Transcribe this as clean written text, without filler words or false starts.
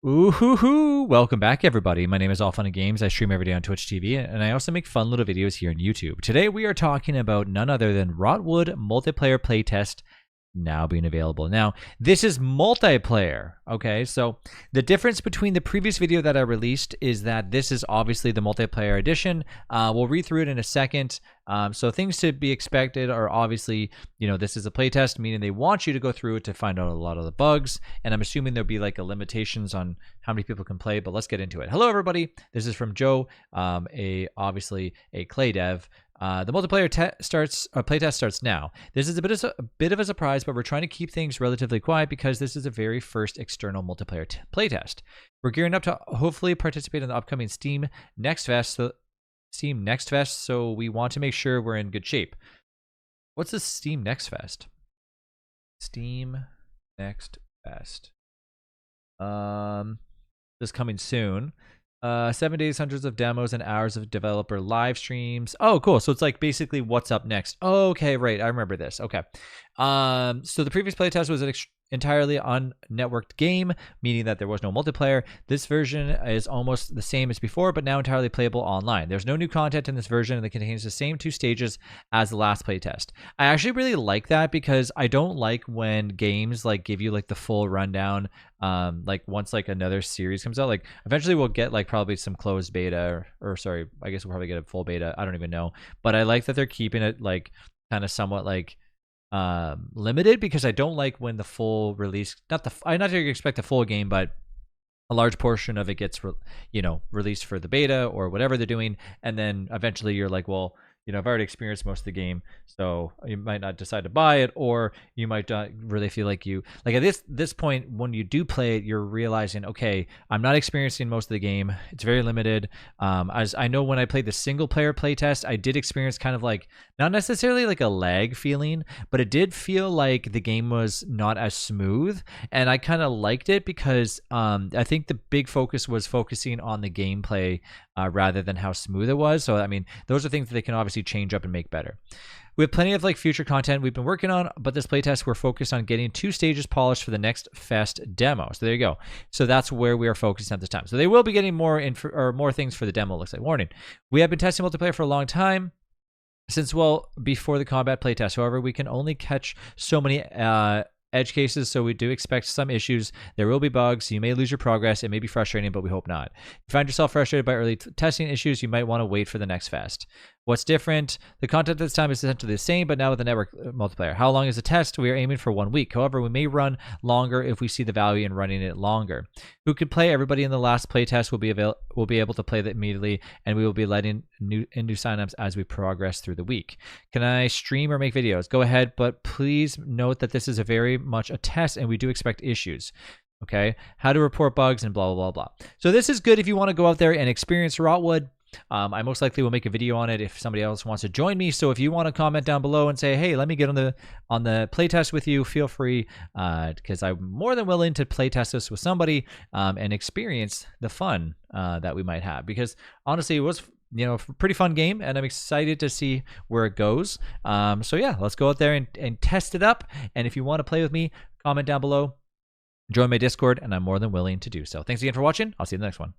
Ooh-hoo-hoo! Welcome back, everybody. My name is All Fun and Games. I stream every day on Twitch TV, and I also make fun little videos here on YouTube. Today, we are talking about none other than Rotwood multiplayer playtest now being available. Now, this is multiplayer, okay? So the difference between the previous video that I released is that this is obviously the multiplayer edition. We'll read through it in a second. So things to be expected are obviously, this is a playtest, meaning they want you to go through it to find out a lot of the bugs. And I'm assuming there'll be like a limitations on how many people can play, but let's get into it. Hello, everybody. This is from Joe, obviously a clay dev. The multiplayer playtest starts now. This is a bit of a surprise, but we're trying to keep things relatively quiet because this is the very first external multiplayer playtest. We're gearing up to hopefully participate in the upcoming Steam Next Fest. So we want to make sure we're in good shape. What's the Steam Next Fest? Steam Next Fest. This coming soon. 7 days, hundreds of demos, and hours of developer live streams. Oh, cool. So it's like basically what's up next. Okay, right. I remember this. Okay. So the previous playtest was an entirely on-networked game, meaning that there was no multiplayer. This version is almost the same as before, but now entirely playable online. There's no new content in this version, and it contains the same 2 stages as the last playtest. I actually really like that because I don't like when games like give you like the full rundown. Like once like another series comes out, like eventually we'll get like probably some closed beta or sorry, I guess we'll probably get a full beta. I don't even know, but I like that they're keeping it like kind of somewhat like limited, because I don't like when the full release, not that you expect the full game, but a large portion of it gets released for the beta or whatever they're doing, and then eventually you're like, well, I've already experienced most of the game, so you might not decide to buy it, or you might not really feel like at this point when you do play it, you're realizing, okay, I'm not experiencing most of the game. It's very limited. As I know, when I played the single player playtest, I did experience kind of like not necessarily like a lag feeling, but it did feel like the game was not as smooth, and I kind of liked it because I think the big focus was focusing on the gameplay rather than how smooth it was. So I mean, those are things that they can obviously change up and make better. We have plenty of like future content we've been working on, but this playtest we're focused on getting 2 stages polished for the next fest demo. So there you go. So that's where we are focused at this time. So they will be getting more more things for the demo. Looks like. Warning: we have been testing multiplayer for a long time, since before the combat playtest. However, we can only catch so many edge cases, so we do expect some issues. There will be bugs. You may lose your progress. It may be frustrating, but we hope not. If you find yourself frustrated by early testing issues, you might want to wait for the next fest. What's different? The content this time is essentially the same, but now with the network multiplayer. How long is the test? We are aiming for 1 week. However, we may run longer if we see the value in running it longer. Who could play? Everybody in the last playtest will be able to play that immediately, and we will be letting new signups as we progress through the week. Can I stream or make videos? Go ahead, but please note that this is a very much a test, and we do expect issues. Okay, how to report bugs and blah blah blah blah. So this is good if you want to go out there and experience Rotwood. I most likely will make a video on it if somebody else wants to join me. So if you want to comment down below and say, hey, let me get on the playtest with you, feel free, because I'm more than willing to playtest this with somebody and experience the fun that we might have. Because honestly, it was a pretty fun game, and I'm excited to see where it goes. So yeah, let's go out there and test it up. And if you want to play with me, comment down below, join my Discord, and I'm more than willing to do so. Thanks again for watching. I'll see you in the next one.